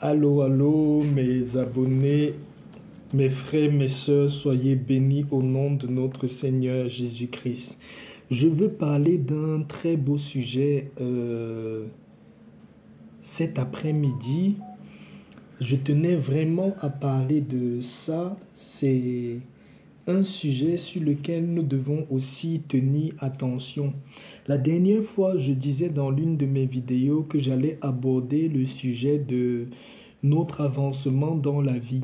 Allô, allô, mes abonnés, mes frères, mes sœurs, soyez bénis au nom de notre Seigneur Jésus-Christ. Je veux parler d'un très beau sujet cet après-midi. Je tenais vraiment à parler de ça. C'est un sujet sur lequel nous devons aussi tenir attention. La dernière fois, je disais dans l'une de mes vidéos que j'allais aborder le sujet de notre avancement dans la vie.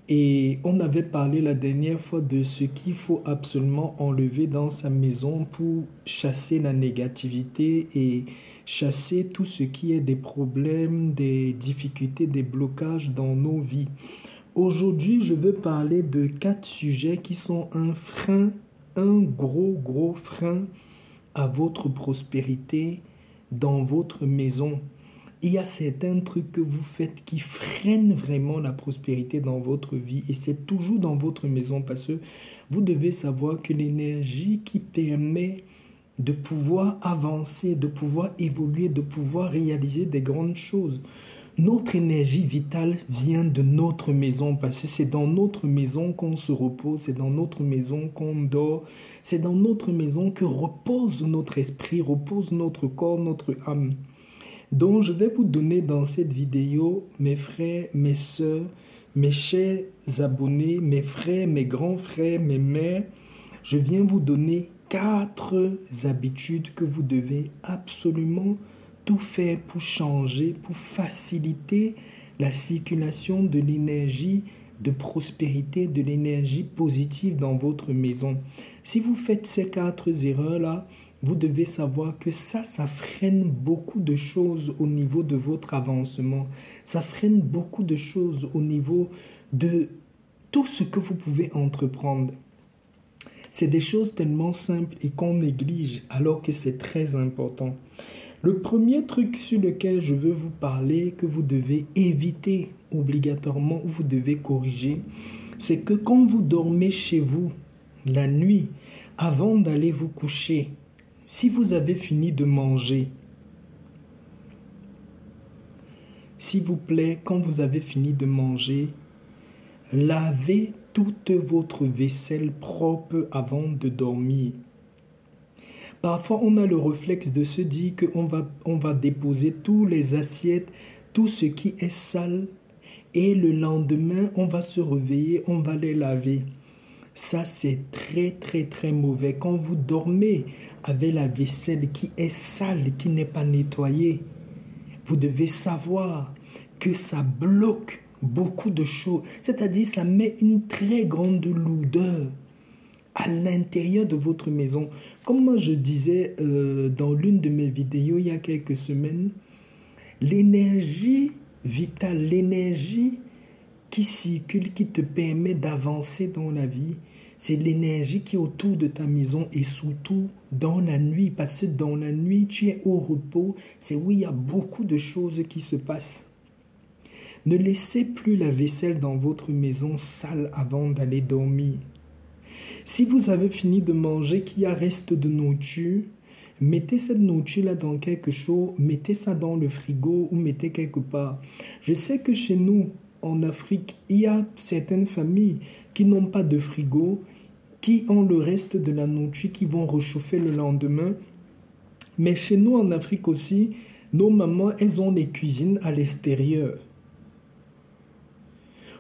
Et on avait parlé la dernière fois de ce qu'il faut absolument enlever dans sa maison pour chasser la négativité et chasser tout ce qui est des problèmes, des difficultés, des blocages dans nos vies. Aujourd'hui, je veux parler de 4 sujets qui sont un frein, un gros frein à votre prospérité dans votre maison. Il y a certains trucs que vous faites qui freinent vraiment la prospérité dans votre vie et c'est toujours dans votre maison parce que vous devez savoir que l'énergie qui permet de pouvoir avancer, de pouvoir évoluer, de pouvoir réaliser des grandes choses. Notre énergie vitale vient de notre maison parce que c'est dans notre maison qu'on se repose, c'est dans notre maison qu'on dort, c'est dans notre maison que repose notre esprit, repose notre corps, notre âme. Donc, je vais vous donner dans cette vidéo, mes frères, mes sœurs, mes chers abonnés, mes frères, mes grands frères, mes mères, je viens vous donner 4 habitudes que vous devez absolument tout faire pour changer, pour faciliter la circulation de l'énergie de prospérité, de l'énergie positive dans votre maison. Si vous faites ces 4 erreurs-là, vous devez savoir que ça freine beaucoup de choses au niveau de votre avancement. Ça freine beaucoup de choses au niveau de tout ce que vous pouvez entreprendre. C'est des choses tellement simples et qu'on néglige alors que c'est très important. Le premier truc sur lequel je veux vous parler, que vous devez éviter obligatoirement ou vous devez corriger, c'est que quand vous dormez chez vous la nuit, avant d'aller vous coucher, si vous avez fini de manger, s'il vous plaît, quand vous avez fini de manger, lavez toute votre vaisselle propre avant de dormir. Parfois, on a le réflexe de se dire qu'on va déposer tous les assiettes, tout ce qui est sale, et le lendemain, on va se réveiller, on va les laver. Ça, c'est très mauvais. Quand vous dormez avec la vaisselle qui est sale, qui n'est pas nettoyée, vous devez savoir que ça bloque beaucoup de choses. C'est-à-dire, ça met une très grande lourdeur à l'intérieur de votre maison. Comme moi je disais dans l'une de mes vidéos il y a quelques semaines, l'énergie vitale, l'énergie qui circule, qui te permet d'avancer dans la vie, c'est l'énergie qui est autour de ta maison et surtout dans la nuit. Parce que dans la nuit, tu es au repos, c'est où il y a beaucoup de choses qui se passent. Ne laissez plus la vaisselle dans votre maison sale avant d'aller dormir. Si vous avez fini de manger, qu'il y a reste de nourriture, mettez cette nourriture-là dans quelque chose, mettez ça dans le frigo ou mettez quelque part. Je sais que chez nous, en Afrique, il y a certaines familles qui n'ont pas de frigo, qui ont le reste de la nourriture, qui vont réchauffer le lendemain. Mais chez nous, en Afrique aussi, nos mamans, elles ont les cuisines à l'extérieur.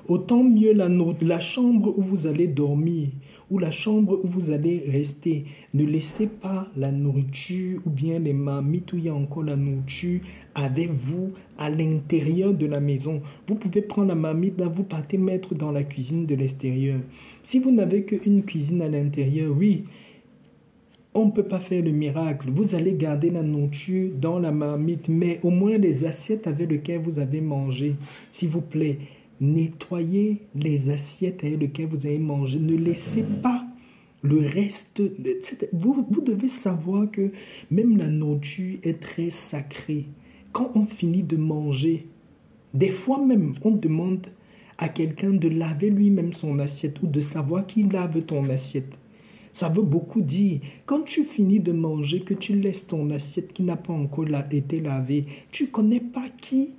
Autant mieux la chambre où vous allez dormir ou la chambre où vous allez rester. Ne laissez pas la nourriture ou bien les marmites où il y a encore la nourriture avec vous à l'intérieur de la maison. Vous pouvez prendre la marmite, là, vous partez mettre dans la cuisine de l'extérieur. Si vous n'avez qu'une cuisine à l'intérieur, oui, on ne peut pas faire le miracle. Vous allez garder la nourriture dans la marmite, mais au moins les assiettes avec lesquelles vous avez mangé, s'il vous plaît, nettoyez les assiettes avec lesquelles vous avez mangé. Ne laissez pas le reste. Vous devez savoir que même la nourriture est très sacrée. Quand on finit de manger, des fois même, on demande à quelqu'un de laver lui-même son assiette ou de savoir qui lave ton assiette. Ça veut beaucoup dire. Quand tu finis de manger, que tu laisses ton assiette qui n'a pas encore été lavée, tu ne connais pas qui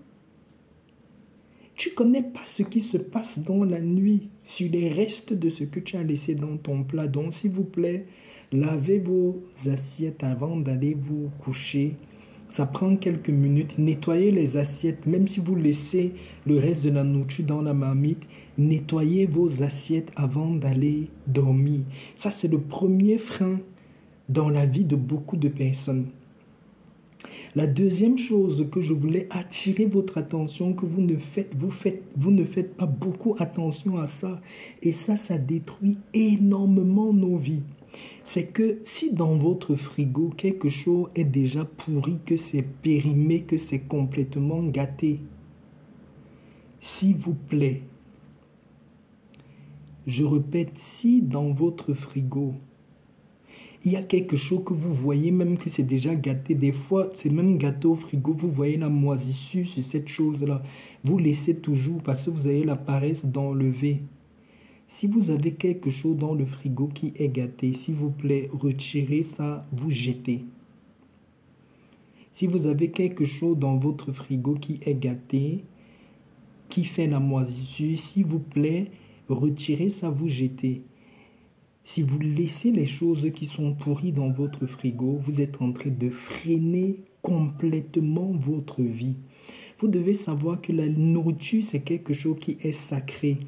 Tu ne connais pas ce qui se passe dans la nuit, sur les restes de ce que tu as laissé dans ton plat. Donc, s'il vous plaît, lavez vos assiettes avant d'aller vous coucher. Ça prend quelques minutes. Nettoyez les assiettes, même si vous laissez le reste de la nourriture dans la marmite. Nettoyez vos assiettes avant d'aller dormir. Ça, c'est le premier frein dans la vie de beaucoup de personnes. La deuxième chose que je voulais attirer votre attention, que vous ne faites pas beaucoup attention à ça, et ça détruit énormément nos vies. C'est que si dans votre frigo, quelque chose est déjà pourri, que c'est périmé, que c'est complètement gâté, s'il vous plaît, je répète, si dans votre frigo, il y a quelque chose que vous voyez même que c'est déjà gâté. Des fois, c'est même gâté au frigo. Vous voyez la moisissure sur cette chose-là. Vous laissez toujours parce que vous avez la paresse d'enlever. Si vous avez quelque chose dans le frigo qui est gâté, s'il vous plaît, retirez ça, vous jetez. Si vous avez quelque chose dans votre frigo qui est gâté, qui fait la moisissure, s'il vous plaît, retirez ça, vous jetez. Si vous laissez les choses qui sont pourries dans votre frigo, vous êtes en train de freiner complètement votre vie. Vous devez savoir que la nourriture, c'est quelque chose qui est sacré.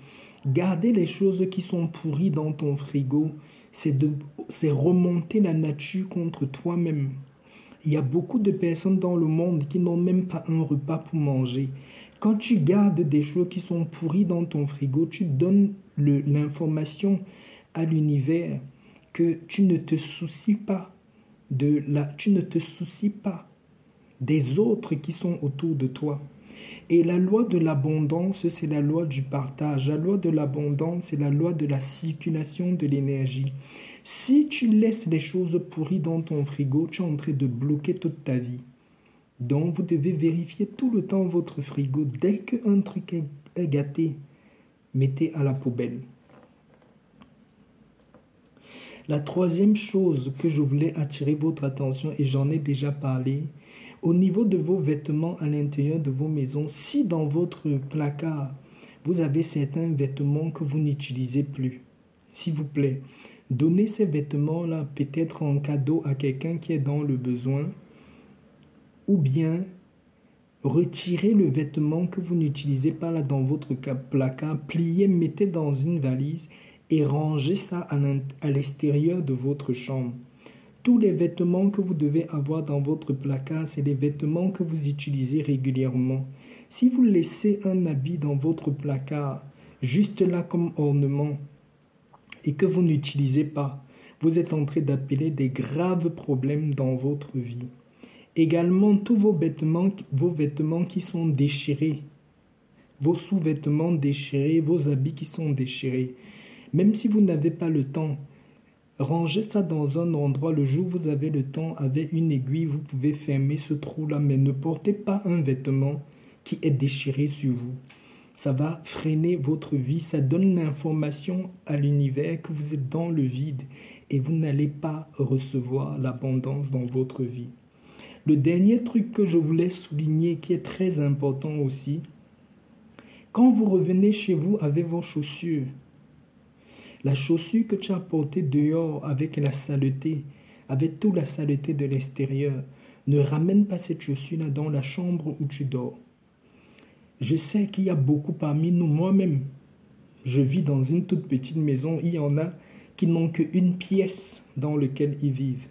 Garder les choses qui sont pourries dans ton frigo, c'est remonter la nature contre toi-même. Il y a beaucoup de personnes dans le monde qui n'ont même pas un repas pour manger. Quand tu gardes des choses qui sont pourries dans ton frigo, tu donnes l'information à l'univers que tu ne te soucies pas des autres qui sont autour de toi. Et la loi de l'abondance, c'est la loi du partage. La loi de l'abondance, c'est la loi de la circulation de l'énergie. Si tu laisses les choses pourries dans ton frigo, tu es en train de bloquer toute ta vie. Donc, vous devez vérifier tout le temps votre frigo. Dès qu'un truc est gâté, mettez à la poubelle. La troisième chose que je voulais attirer votre attention, et j'en ai déjà parlé, au niveau de vos vêtements à l'intérieur de vos maisons, si dans votre placard, vous avez certains vêtements que vous n'utilisez plus, s'il vous plaît, donnez ces vêtements-là peut-être en cadeau à quelqu'un qui est dans le besoin, ou bien retirez le vêtement que vous n'utilisez pas là dans votre placard, pliez, mettez dans une valise et rangez ça à l'extérieur de votre chambre. Tous les vêtements que vous devez avoir dans votre placard, c'est les vêtements que vous utilisez régulièrement. Si vous laissez un habit dans votre placard, juste là comme ornement, et que vous n'utilisez pas, vous êtes en train d'appeler des graves problèmes dans votre vie. Également, tous vos vêtements qui sont déchirés, vos sous-vêtements déchirés, vos habits qui sont déchirés. Même si vous n'avez pas le temps, rangez ça dans un endroit. Le jour où vous avez le temps, avec une aiguille, vous pouvez fermer ce trou-là. Mais ne portez pas un vêtement qui est déchiré sur vous. Ça va freiner votre vie. Ça donne l'information à l'univers que vous êtes dans le vide et vous n'allez pas recevoir l'abondance dans votre vie. Le dernier truc que je voulais souligner, qui est très important aussi, quand vous revenez chez vous avec vos chaussures, la chaussure que tu as portée dehors avec la saleté, avec toute la saleté de l'extérieur, ne ramène pas cette chaussure-là dans la chambre où tu dors. Je sais qu'il y a beaucoup parmi nous, moi-même. Je vis dans une toute petite maison. Il y en a qui n'ont qu'une pièce dans laquelle ils vivent.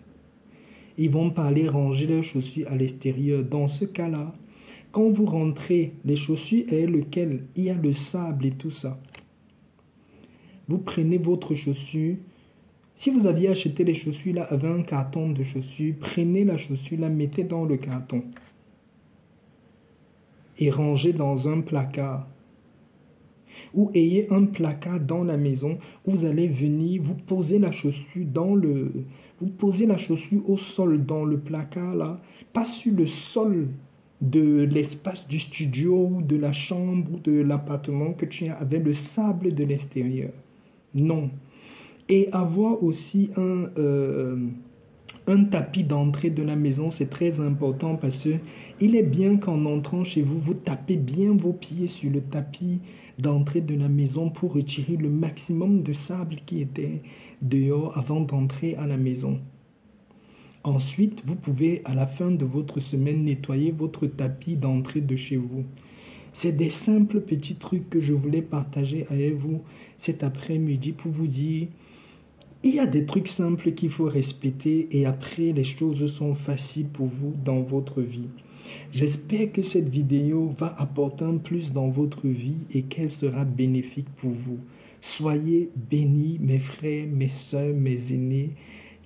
Ils vont pas aller ranger leurs chaussures à l'extérieur. Dans ce cas-là, quand vous rentrez, les chaussures est lequel? Il y a le sable et tout ça. Vous prenez votre chaussure. Si vous aviez acheté les chaussures là avec un carton de chaussures, prenez la chaussure là, mettez dans le carton et rangez dans un placard. Ou ayez un placard dans la maison où vous allez venir, vous posez la chaussure vous posez la chaussure au sol dans le placard là, pas sur le sol de l'espace du studio ou de la chambre ou de l'appartement que tu as avec le sable de l'extérieur. Non. Et avoir aussi un Un tapis d'entrée de la maison, c'est très important parce que il est bien qu'en entrant chez vous, vous tapez bien vos pieds sur le tapis d'entrée de la maison pour retirer le maximum de sable qui était dehors avant d'entrer à la maison. Ensuite, vous pouvez à la fin de votre semaine nettoyer votre tapis d'entrée de chez vous. C'est des simples petits trucs que je voulais partager avec vous cet après-midi pour vous dire, il y a des trucs simples qu'il faut respecter et après les choses sont faciles pour vous dans votre vie. J'espère que cette vidéo va apporter un plus dans votre vie et qu'elle sera bénéfique pour vous. Soyez bénis, mes frères, mes soeurs, mes aînés.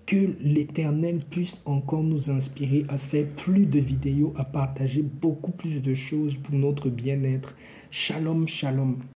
Que l'Éternel puisse encore nous inspirer à faire plus de vidéos, à partager beaucoup plus de choses pour notre bien-être. Shalom, shalom.